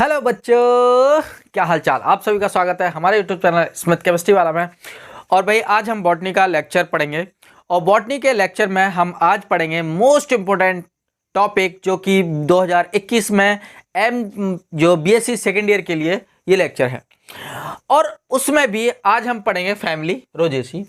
Hello बच्चों, क्या हाल चाल। आप सभी का स्वागत है हमारे यूट्यूब चैनल स्मिथ केमिस्ट्री वाला में। और भाई आज हम बॉटनी का लेक्चर पढ़ेंगे और बॉटनी के लेक्चर में हम आज पढ़ेंगे मोस्ट इम्पोर्टेंट टॉपिक जो कि 2021 में जो बीएससी सेकेंड ईयर के लिए ये लेक्चर है। और उसमें भी आज हम पढ़ेंगे फैमिली रोजेसी।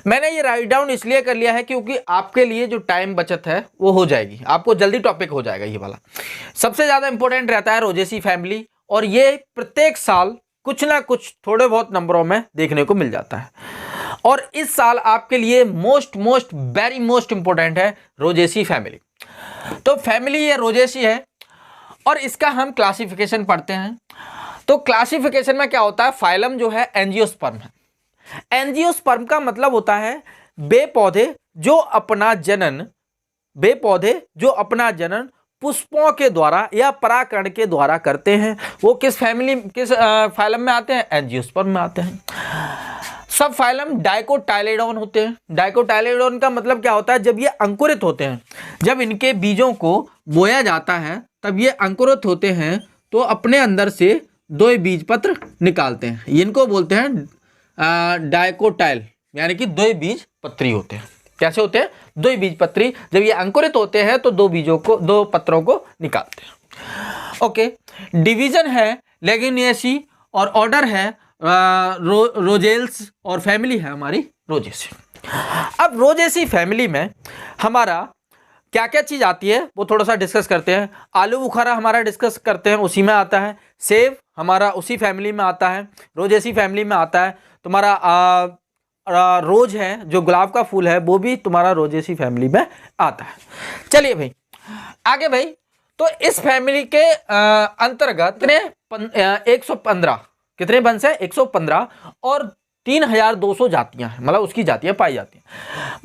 मैंने ये राइट डाउन इसलिए कर लिया है क्योंकि आपके लिए जो टाइम बचत है वो हो जाएगी, आपको जल्दी टॉपिक हो जाएगा। ये वाला सबसे ज़्यादा इंपॉर्टेंट रहता है रोजेसी फैमिली, और ये प्रत्येक साल कुछ ना कुछ थोड़े बहुत नंबरों में देखने को मिल जाता है। और इस साल आपके लिए वेरी मोस्ट इंपॉर्टेंट है रोजेसी फैमिली। तो फैमिली ये रोजेसी है और इसका हम क्लासिफिकेशन पढ़ते हैं। तो क्लासिफिकेशन में क्या होता है, फाइलम जो है एंजियोस्पर्म है। एंजियोस्पर्म का मतलब होता है वे पौधे जो अपना जनन पुष्पों के द्वारा या परागकण के द्वारा करते हैं। वो किस फाइलम में आते हैं? एंजियोस्पर्म में आते हैं। सब फाइलम डाइकोटाइलेडोन होते हैं। डाइकोटाइलेडोन का मतलब क्या होता है, जब ये अंकुरित होते हैं, जब इनके बीजों को बोया जाता है तब ये अंकुरित होते हैं तो अपने अंदर से दो बीज पत्र निकालते हैं। इनको बोलते हैं डाइकोटाइल, यानी कि दो बीज पत्री होते हैं। कैसे होते हैं? दो बीज पत्री। जब ये अंकुरित होते हैं तो दो पत्रों को निकालते हैं। ओके, डिवीजन है लेगिनेसी और ऑर्डर है रोजेल्स और फैमिली है हमारी रोजेसी। अब रोजेसी फैमिली में हमारा क्या क्या चीज़ आती है वो थोड़ा सा डिस्कस करते हैं। आलू बुखारा हमारा डिस्कस करते हैं, उसी में आता है। सेब हमारा उसी फैमिली में आता है, रोजेसी फैमिली में आता है। तुम्हारा रोज है, जो गुलाब का फूल है, वो भी तुम्हारा रोजेसी फैमिली में आता है। चलिए भाई आगे भाई। तो इस फैमिली के अंतर्गत 115 कितने वंश है? 115 और 3200 जातियां हैं, मतलब उसकी जातियां पाई जाती हैं।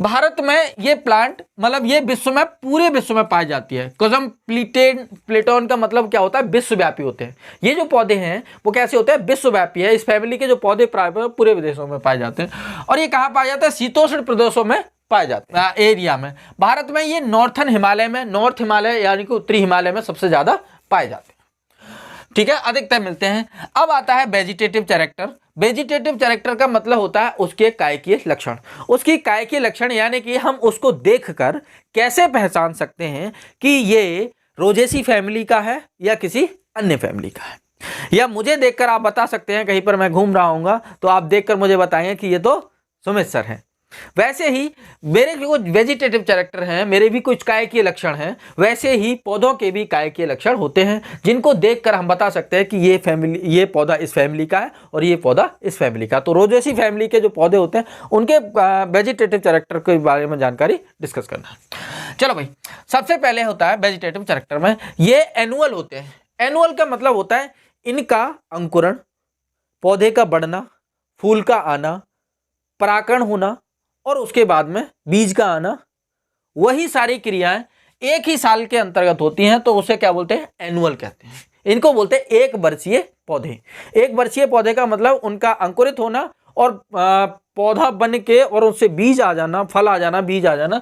भारत में ये प्लांट मतलब ये पूरे विश्व में पाई जाती है। प्लेटोन का मतलब क्या होता है? विश्वव्यापी होते हैं। ये जो पौधे हैं वो कैसे होते हैं? विश्वव्यापी है। इस फैमिली के जो पौधे पूरे विदेशों में पाए जाते हैं। और ये कहाँ पाया जाता है? शीतोष्ण प्रदेशों में पाए जाते हैं, एरिया में। भारत में ये नॉर्थ हिमालय यानी कि उत्तरी हिमालय में सबसे ज्यादा पाए जाते हैं। ठीक है, अधिकतर मिलते हैं। अब आता है वेजिटेटिव कैरेक्टर। वेजिटेटिव कैरेक्टर का मतलब होता है उसके कायकीय लक्षण। उसकी कायकीय लक्षण यानी कि हम उसको देखकर कैसे पहचान सकते हैं कि ये रोजेसी फैमिली का है या किसी अन्य फैमिली का है। या मुझे देखकर आप बता सकते हैं, कहीं पर मैं घूम रहा हूँगा तो आप देखकर मुझे बताएंगे कि ये तो सुमित सर है। वैसे ही मेरे कुछ वेजिटेटिव कैरेक्टर हैं, मेरे भी कुछ कायकीय लक्षण हैं। वैसे ही पौधों के भी कायकीय लक्षण होते हैं जिनको देखकर हम बता सकते हैं कि ये पौधा इस फैमिली का है और ये पौधा इस फैमिली का। तो रोजेसी फैमिली के जो पौधे होते हैं उनके वेजिटेटिव कैरेक्टर के बारे में जानकारी डिस्कस करना है। चलो भाई, सबसे पहले होता है वेजिटेटिव कैरेक्टर में ये एनुअल होते हैं। एनुअल का मतलब होता है इनका अंकुरण, पौधे का बढ़ना, फूल का आना, परागण होना और उसके बाद में बीज का आना, वही सारी क्रियाएं एक ही साल के अंतर्गत होती हैं। तो उसे क्या बोलते हैं? एनुअल कहते हैं। इनको बोलते हैं एक वर्षीय पौधे। एक वर्षीय पौधे का मतलब उनका अंकुरित होना और पौधा बन के और उससे बीज आ जाना, फल आ जाना, बीज आ जाना,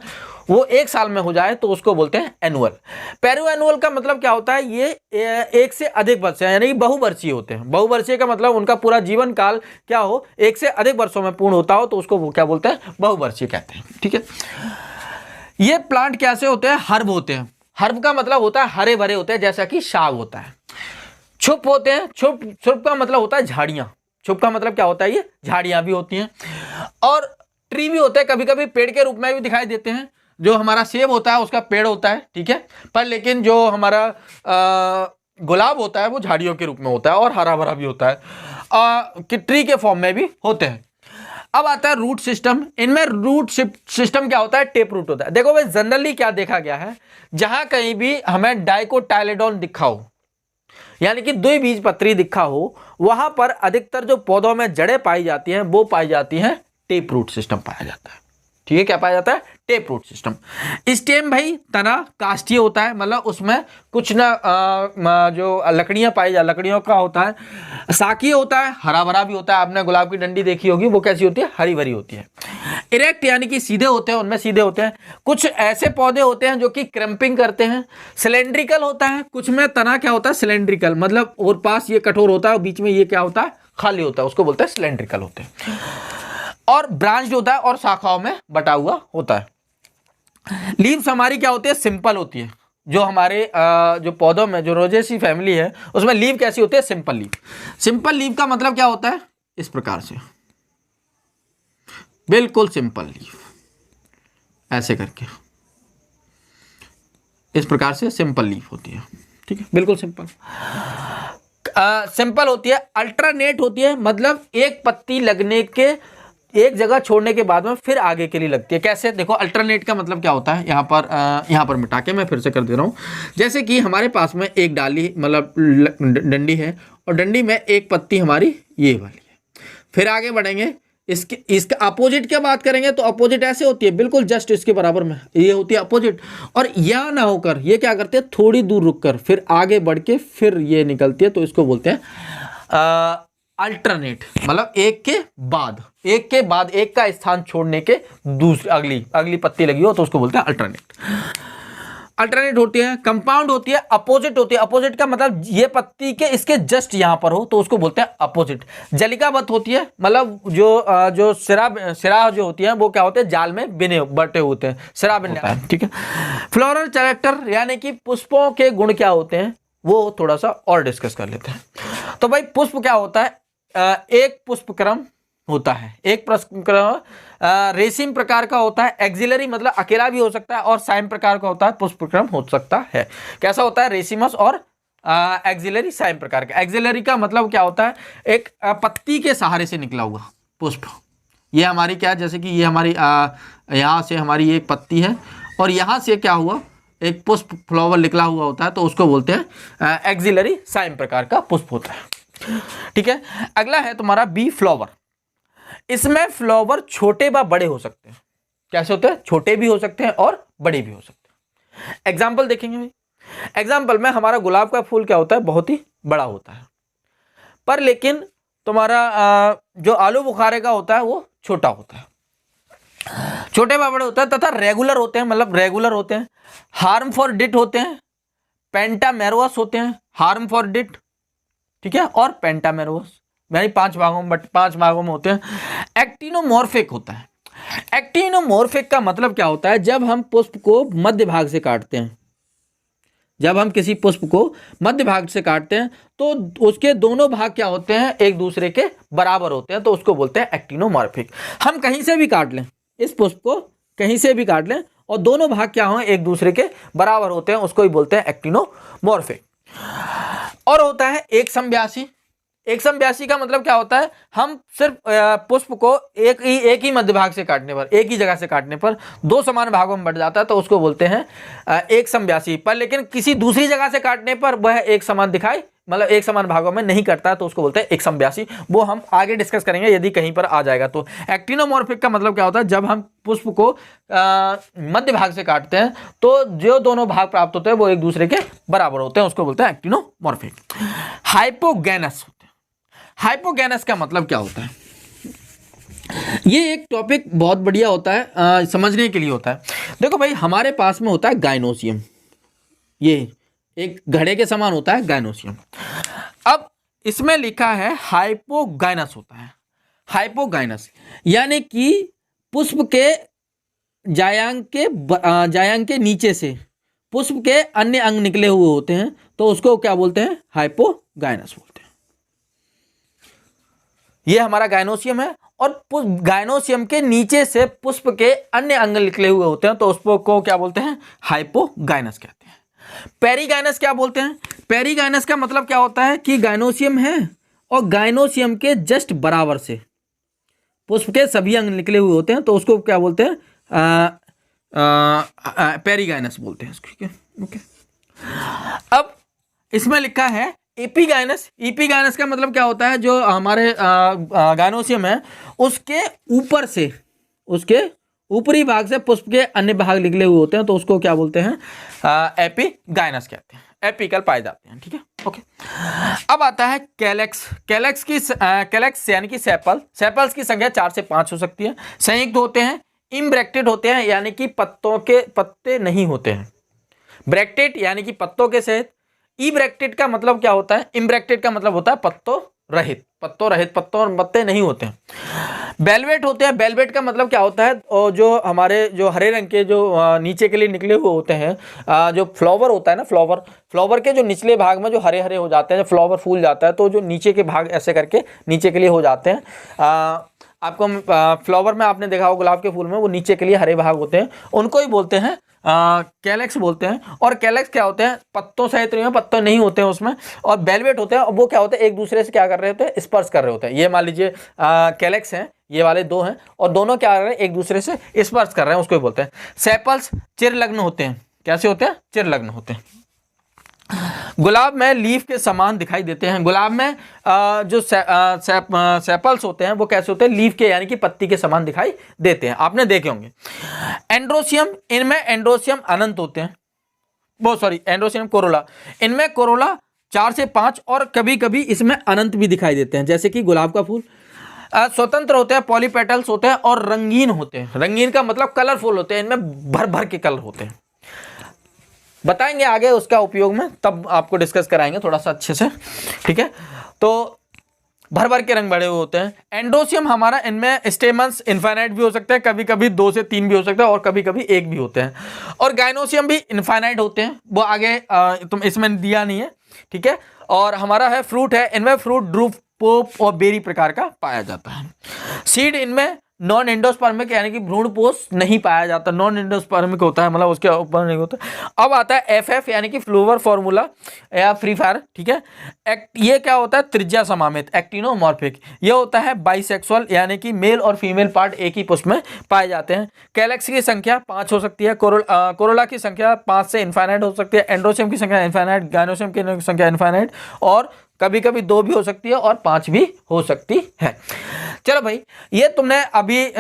वो एक साल में हो जाए तो उसको बोलते हैं एनुअल। पेरू एनुअल का मतलब क्या होता है? ये एक से अधिक वर्ष यानी कि बहुवर्षीय होते हैं। बहुवर्षीय का मतलब उनका पूरा जीवन काल क्या हो, एक से अधिक वर्षों में पूर्ण होता हो, तो उसको वो क्या बोलते हैं? बहुवर्षीय कहते हैं। ठीक है, ये प्लांट कैसे होते हैं? हर्ब होते हैं। हर्ब का मतलब होता है हरे भरे होते हैं, जैसा कि साग होता है। छुप होते हैं। छुप का मतलब होता है झाड़ियां। छुप का मतलब क्या होता है? ये झाड़ियां भी होती हैं। और ट्री भी होते हैं, कभी कभी पेड़ के रूप में भी दिखाई देते हैं। जो हमारा सेब होता है उसका पेड़ होता है, ठीक है, पर लेकिन जो हमारा गुलाब होता है वो झाड़ियों के रूप में होता है और हरा भरा भी होता है, कि ट्री के फॉर्म में भी होते हैं। अब आता है रूट सिस्टम। इनमें रूट सिस्टम क्या होता है? टेप रूट होता है। देखो भाई, जनरली क्या देखा गया है, जहां कहीं भी हमें डाइकोटाइलेडोन दिखा हो यानी कि दो बीज पत्री दिखा हो, वहां पर अधिकतर जो पौधों में जड़ें पाई जाती हैं वो पाई जाती हैं टेप रूट सिस्टम पाया जाता है। ठीक है, क्या पाया जाता है? Tap root system. स्टेम भाई तना काष्ठीय होता है, मतलब उसमें कुछ ना जो लकड़ियां पाई जा, लकड़ियों का होता है। शाकीय होता है, हरा भरा भी होता है। आपने गुलाब की डंडी देखी होगी, वो कैसी होती है, हरी भरी होती है। इरेक्ट यानी कि सीधे होते हैं, उनमें सीधे होते हैं। कुछ ऐसे पौधे होते हैं जो कि क्रम्पिंग करते हैं। सिलेंड्रिकल होता है, कुछ में तना क्या होता है, सिलेंड्रिकल, मतलब और पास ये कठोर होता है और बीच में ये क्या होता है, खाली होता है, उसको बोलते हैं सिलेंड्रिकल होते हैं। और ब्रांच होता है और शाखाओं में बटा हुआ होता है। लीव्स हमारी क्या होती है, सिंपल होती है। जो हमारे जो पौधों में जो रोजेसी फैमिली है उसमें लीव कैसी होती है, सिंपल लीव। सिंपल लीव का मतलब क्या होता है, इस प्रकार से, बिल्कुल सिंपल लीव, ऐसे करके इस प्रकार से सिंपल लीव होती है। ठीक है, बिल्कुल सिंपल सिंपल होती है। अल्टरनेट होती है, मतलब एक पत्ती लगने के, एक जगह छोड़ने के बाद में फिर आगे के लिए लगती है। कैसे, देखो अल्टरनेट का मतलब क्या होता है, यहाँ पर मिटा के मैं फिर से कर दे रहा हूँ। जैसे कि हमारे पास में एक डाली, मतलब डंडी है, और डंडी में एक पत्ती हमारी ये वाली है। फिर आगे बढ़ेंगे, इसका अपोजिट क्या बात करेंगे तो अपोजिट ऐसे होती है, बिल्कुल जस्ट इसके बराबर में, ये होती है अपोजिट। और यह ना होकर ये क्या करते हैं, थोड़ी दूर रुककर फिर आगे बढ़ के फिर ये निकलती है, तो इसको बोलते हैं अल्टरनेट, मतलब एक के बाद एक का स्थान छोड़ने के दूसरी अगली पत्ती लगी हो तो उसको बोलते हैं अल्टरनेट होती है। कंपाउंड होती है, अपोजिट होती है। अपोजिट का मतलब ये पत्ती के इसके जस्ट यहां पर हो तो उसको बोलते हैं अपोजिट। जलिकाबद्ध होती है, मतलब जो सिरा जो होती है वो क्या होते हैं, जाल में बटे होते हैं, सिरा बिनने होता है। ठीक है। फ्लोरल कैरेक्टर यानी कि पुष्पों के गुण क्या होते हैं वो थोड़ा सा और डिस्कस कर लेते हैं। तो भाई पुष्प क्या होता है, एक पुष्पक्रम होता है, एक पुष्पक्रम रेसिम प्रकार का होता है। एक्सिलरी मतलब अकेला भी हो सकता है, और साइम प्रकार का होता है, पुष्पक्रम हो सकता है। कैसा होता है, रेसिमस और एक्सिलरी साइम प्रकार का। एक्सिलरी का मतलब क्या होता है, एक पत्ती के सहारे से निकला हुआ पुष्प। ये हमारी क्या है, जैसे कि ये हमारी यहाँ से हमारी एक पत्ती है और यहाँ से क्या हुआ, एक पुष्प फ्लावर निकला हुआ होता है, तो उसको बोलते हैं एक्सिलरी साइम प्रकार का पुष्प होता है। ठीक है। अगला है तुम्हारा बी फ्लावर। इसमें फ्लावर छोटे व बड़े हो सकते हैं। कैसे होते हैं, छोटे भी हो सकते हैं और बड़े भी हो सकते हैं। एग्जाम्पल देखेंगे भाई। एग्जाम्पल में हमारा गुलाब का फूल क्या होता है, बहुत ही बड़ा होता है, पर लेकिन तुम्हारा जो आलू बुखारे का होता है वो छोटा होता है, छोटे व बड़े होता है, तथा रेगुलर होते हैं, मतलब रेगुलर होते हैं। हार्म फॉर डिट होते हैं, पेंटामेरोस होते हैं, हार्म फॉर डिट, ठीक है, और पेंटामेरोस, यानी 5 भागों में होते हैं। एक्टिनोमॉर्फिक होता है। एक्टिनोमॉर्फिक का मतलब क्या होता है, जब हम पुष्प को मध्य भाग से काटते हैं, जब हम किसी पुष्प को मध्य भाग से काटते हैं तो उसके दोनों भाग क्या होते हैं, एक दूसरे के बराबर होते हैं, तो उसको बोलते हैं एक्टिनोमॉर्फिक। हम कहीं से भी काट लें, इस पुष्प को कहीं से भी काट लें और दोनों भाग क्या हो, एक दूसरे के बराबर होते हैं, उसको ही बोलते हैं एक्टिनोमॉर्फिक। और होता है एक समव्यासी। एक समव्यासी का मतलब क्या होता है, हम सिर्फ पुष्प को एक ही मध्य भाग से काटने पर, एक ही जगह से काटने पर 2 समान भागों में बढ़ जाता है, तो उसको बोलते हैं एक समव्यासी। पर लेकिन किसी दूसरी जगह से काटने पर वह एक समान दिखाई, मतलब एक समान भागों में नहीं कटता, तो उसको बोलते हैं एक समव्यासी। वो हम आगे डिस्कस करेंगे यदि कहीं पर आ जाएगा तो। एक्टिनोमॉर्फिक का मतलब क्या होता है, जब हम पुष्प को मध्य भाग से काटते हैं तो जो दोनों भाग प्राप्त होते हैं वो एक दूसरे के बराबर होते हैं, उसको बोलते हैं एक्टिनोमॉर्फिक। हाइपोगैनस। हाइपोगैनस का मतलब क्या होता है, ये एक टॉपिक बहुत बढ़िया होता है, समझने के लिए होता है। देखो भाई, हमारे पास में होता है गाइनोसियम, ये एक घड़े के समान होता है गाइनोसियम। अब इसमें लिखा है हाइपोगैनस होता है। हाइपोगैनस यानी कि पुष्प के जायांग के नीचे से पुष्प के अन्य अंग निकले हुए होते हैं, तो उसको क्या बोलते हैं, हाइपोगैनस बोलते हैं। ये हमारा गाइनोसियम है, और गाइनोसियम के नीचे से पुष्प के अन्य अंग निकले हुए होते हैं, तो उसको क्या बोलते हैं, हाइपोगैनस कहते हैं। पेरीगाइनस क्या बोलते हैं, पेरीगाइनस का मतलब क्या होता है कि गाइनोसियम है और गाइनोसियम के जस्ट बराबर से पुष्प के सभी अंग निकले हुए होते हैं, तो उसको क्या बोलते हैं, पेरीगाइनस बोलते हैं। ठीक है, ओके। अब इसमें लिखा है एपीगाइनस। एपीगाइनस का मतलब क्या होता है, जो हमारे गाइनोसियम है उसके ऊपरी भाग से पुष्प के अन्य भाग निकले हुए होते हैं तो उसको क्या बोलते हैं, एपिगाइनस कहते हैं, एपिकल पाए जाते हैं। ठीक है, ओके। अब आता है कैलेक्स। कैलेक्स यानी कि सेपल्स की संख्या 4 से 5 हो सकती है। संयुक्त होते हैं, इम्ब्रैक्टेड होते हैं यानी कि पत्तों के पत्ते नहीं होते हैं। ब्रैक्टेड यानी कि पत्तों के सहित। ई ब्रैक्टेड का मतलब क्या होता है, इम्ब्रैक्टेड का मतलब होता है पत्तों रहित, पत्तों और पत्ते नहीं होते हैं। बेलवेट होते हैं। बेलवेट का मतलब क्या होता है, और जो हमारे जो हरे रंग के जो नीचे के लिए निकले हुए होते हैं, जो फ्लावर होता है ना, फ्लावर के जो निचले भाग में जो हरे हरे हो जाते हैं, जब फ्लावर फूल जाता है तो जो नीचे के भाग ऐसे करके नीचे के लिए हो जाते हैं। आपको फ्लावर में आपने देखा होगा गुलाब के फूल में वो नीचे के लिए हरे भाग होते हैं, उनको ही बोलते हैं कैलेक्स बोलते हैं। और कैलेक्स क्या होते हैं, पत्तों सहित नहीं, पत्ते नहीं होते हैं उसमें। और बेलवेट होते हैं, वो क्या होते हैं, एक दूसरे से क्या कर रहे होते हैं, स्पर्श कर रहे होते हैं। ये मान लीजिए कैलेक्स हैं, ये वाले दो हैं, और दोनों क्या कर रहे हैं, एक दूसरे से स्पर्श कर रहे हैं, उसको ही बोलते हैं। सेपल्स चिरलग्न होते हैं। कैसे होते हैं, चिरलग्न होते हैं। गुलाब में लीफ के समान दिखाई देते हैं। गुलाब में जो सेपल्स होते हैं वो कैसे होते हैं, लीफ के यानी कि पत्ती के समान दिखाई देते हैं, आपने देखे होंगे। एंड्रोसियम, इनमें एंड्रोसियम अनंत होते हैं, वो सॉरी एंड्रोसियम कोरोला, इनमें कोरोला 4 से 5 और कभी कभी इसमें अनंत भी दिखाई देते हैं, जैसे कि गुलाब का फूल। स्वतंत्र होते हैं, पॉलीपेटल्स होते हैं और रंगीन होते हैं। रंगीन का मतलब कलरफुल होते हैं, इनमें भर भर के कलर होते हैं। बताएंगे आगे उसका उपयोग में, तब आपको डिस्कस कराएंगे थोड़ा सा अच्छे से। ठीक है, तो भर भर के रंग बड़े हुए होते हैं। एंड्रोसियम हमारा, इनमें स्टेमन्स इनफाइनाइट भी हो सकते हैं, कभी कभी 2 से 3 भी हो सकता है और कभी कभी 1 भी होते हैं। और गाइनोसियम भी इनफाइनाइट होते हैं, वो आगे तुम इसमें दिया नहीं है। ठीक है, और हमारा है फ्रूट है, इनमें फ्रूट ड्रूप, पोप और बेरी प्रकार का पाया जाता है। सीड इनमें नॉन एंडोस्पर्मिक यानी कि भ्रूणपोष नहीं पाया जाता, नॉन एंडोस्पर्मिक होता है, मतलब उसके ऊपर नहीं होता। अब आता है एफएफ यानी कि फ्लोवर फॉर्मूला या फ्री फायर। ठीक है, ये क्या होता है, त्रिज्या समामित, एक्टिनोमॉर्फिक। ये होता है बाइसेक्सुअल यानी कि मेल और फीमेल पार्ट एक ही पुष्प में पाए जाते हैं। कैलेक्स की संख्या 5 हो सकती है, कोरोला की संख्या 5 से इनफाइनाइट हो सकती है, एंड्रोसियम की संख्या इनफाइनाइट, गाइनोसियम की संख्या इनफाइनाइट, और कभी कभी 2 भी हो सकती है और 5 भी हो सकती है। चलो भाई, ये तुमने अभी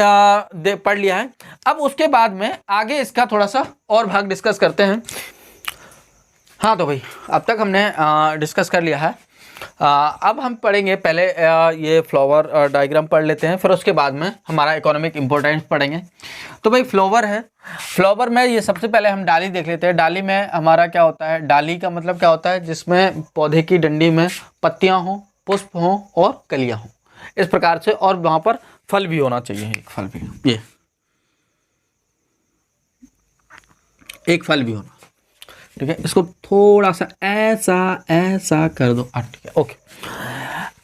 पढ़ लिया है। अब उसके बाद में आगे इसका थोड़ा सा और भाग डिस्कस करते हैं। हाँ तो भाई, अब तक हमने डिस्कस कर लिया है। अब हम पढ़ेंगे, पहले ये फ्लावर डायग्राम पढ़ लेते हैं, फिर उसके बाद में हमारा इकोनॉमिक इम्पोर्टेंस पढ़ेंगे। तो भाई फ्लावर है, फ्लावर में ये सबसे पहले हम डाली देख लेते हैं। डाली में हमारा क्या होता है, डाली का मतलब क्या होता है, जिसमें पौधे की डंडी में पत्तियां हों, पुष्प हों और कलियां हों, इस प्रकार से, और वहां पर फल भी होना चाहिए, एक फल भी, ये एक फल भी होना। ठीक है, इसको थोड़ा सा ऐसा कर दो, ठीक है, ओके।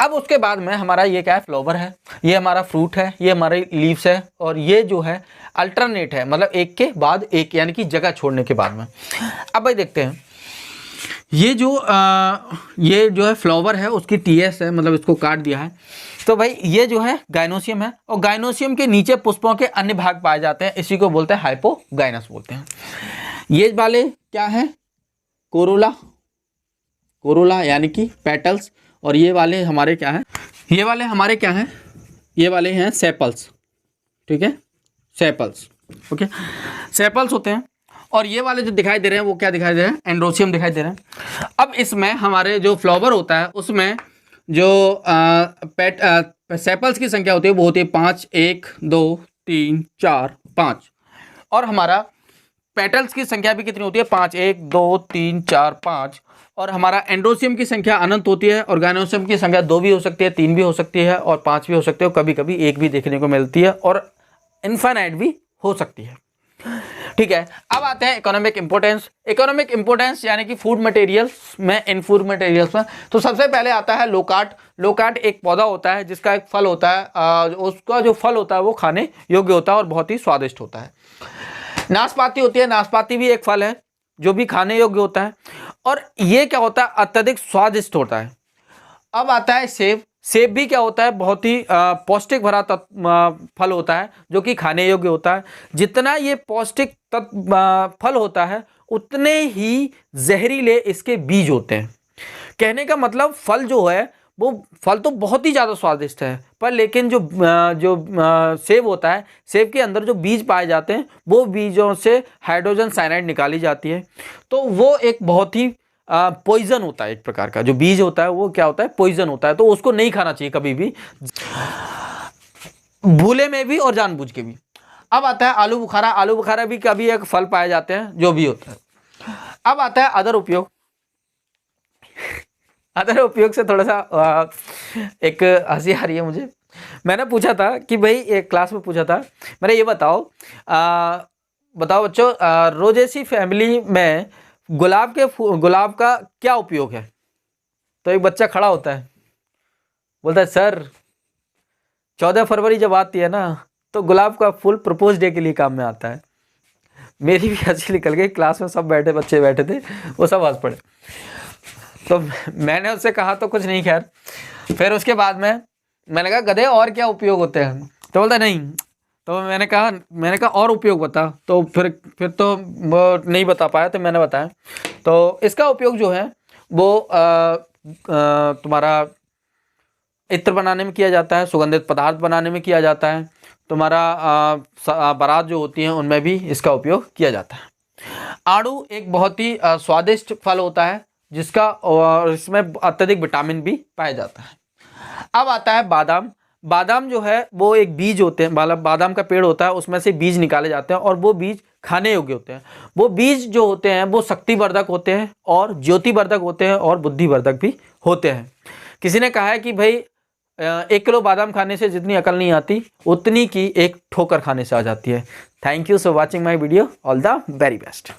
अब उसके बाद में हमारा ये क्या है, फ्लावर है, ये हमारा फ्रूट है, ये हमारे लीव्स है, और ये जो है अल्टरनेट है, मतलब एक के बाद एक, यानी कि जगह छोड़ने के बाद में। अब भाई देखते हैं, ये जो है फ्लावर है, उसकी टीएस है, मतलब इसको काट दिया है। तो भाई ये जो है गाइनोसियम है, और गाइनोसियम के नीचे पुष्पों के अन्य भाग पाए जाते हैं, इसी को बोलते हैं हाइपोगाइनस बोलते हैं। ये वाले क्या है, कोरोला यानी कि पेटल्स, और ये वाले हमारे क्या है, ये वाले हैं सेपल्स। ठीक है, सेपल्स, ओके, सेपल्स होते हैं। और ये वाले जो दिखाई दे रहे हैं वो क्या दिखाई दे रहे हैं, एंड्रोसियम दिखाई दे रहे हैं। अब इसमें हमारे जो फ्लावर होता है उसमें जो सेपल्स की संख्या होती है वो होती है 5, 1 2 3 4 5, और हमारा पेटल्स की संख्या भी कितनी होती है, 5, 1 2 3 4 5, और हमारा एंड्रोसियम की संख्या अनंत होती है, और गाइनोसियम की संख्या 2 भी हो सकती है, 3 भी हो सकती है, और 5 भी हो सकती है, और कभी कभी 1 भी देखने को मिलती है, और इनफाइनाइट भी हो सकती है। ठीक है, अब आते हैं इकोनॉमिक इंपोर्टेंस। इकोनॉमिक इंपोर्टेंस यानी कि फूड मटेरियल्स में, इन फूड मटेरियल्स में, तो सबसे पहले आता है लोकाट। लोकाट एक पौधा होता है जिसका एक फल होता है, उसका जो फल होता है वो खाने योग्य होता है और बहुत ही स्वादिष्ट होता है। नाशपाती होती है, नाशपाती भी एक फल है जो भी खाने योग्य होता है, और ये क्या होता है, अत्यधिक स्वादिष्ट होता है। अब आता है सेब। सेब भी क्या होता है, बहुत ही पौष्टिक भरा फल होता है जो कि खाने योग्य होता है। जितना ये पौष्टिक फल होता है उतने ही जहरीले इसके बीज होते हैं। कहने का मतलब फल जो है वो फल तो बहुत ही ज़्यादा स्वादिष्ट है, पर लेकिन जो सेब होता है, सेब के अंदर जो बीज पाए जाते हैं वो बीजों से हाइड्रोजन साइनाइड निकाली जाती है। तो वो एक बहुत ही पॉइजन होता है, एक प्रकार का जो बीज होता है वो क्या होता है, पॉइजन होता है। तो उसको नहीं खाना चाहिए कभी भी, भूले में भी और जानबूझ के भी। अब आता है आलू बुखारा। आलू बुखारा भी कभी एक फल पाए जाते हैं, जो भी होता है। अब आता है अदर उपयोग। अदर उपयोग से थोड़ा सा एक हंसी आ रही है मुझे। मैंने पूछा था कि भाई, एक क्लास में पूछा था, मैंने ये बताओ बताओ बच्चों, रोजेसी फैमिली में गुलाब का क्या उपयोग है? तो एक बच्चा खड़ा होता है, बोलता है सर 14 फरवरी जब आती है ना, तो गुलाब का फूल प्रपोज डे के लिए काम में आता है। मेरी भी हंसी निकल गई, क्लास में सब बच्चे बैठे थे, वो सब हंस पड़े। तो मैंने उससे कहा तो कुछ नहीं, खैर फिर उसके बाद में मैंने कहा गधे और क्या उपयोग होते हैं? तो बोलता नहीं। तो मैंने कहा और उपयोग बता। तो फिर तो वो नहीं बता पाया, तो मैंने बताया। तो इसका उपयोग जो है वो तुम्हारा इत्र बनाने में किया जाता है, सुगंधित पदार्थ बनाने में किया जाता है, तुम्हारा बारात जो होती है उनमें भी इसका उपयोग किया जाता है। आड़ू एक बहुत ही स्वादिष्ट फल होता है, जिसका और इसमें अत्यधिक विटामिन भी पाया जाता है। अब आता है बादाम। बादाम जो है वो एक बीज होते हैं, मतलब बादाम का पेड़ होता है, उसमें से बीज निकाले जाते हैं और वो बीज खाने योग्य होते हैं। वो बीज जो होते हैं वो शक्तिवर्धक होते हैं और ज्योतिवर्धक होते हैं और बुद्धिवर्धक भी होते हैं। किसी ने कहा है कि भाई 1 किलो बादाम खाने से जितनी अकल नहीं आती, उतनी की एक ठोकर खाने से आ जाती है। Thank you for watching my video. All the very best.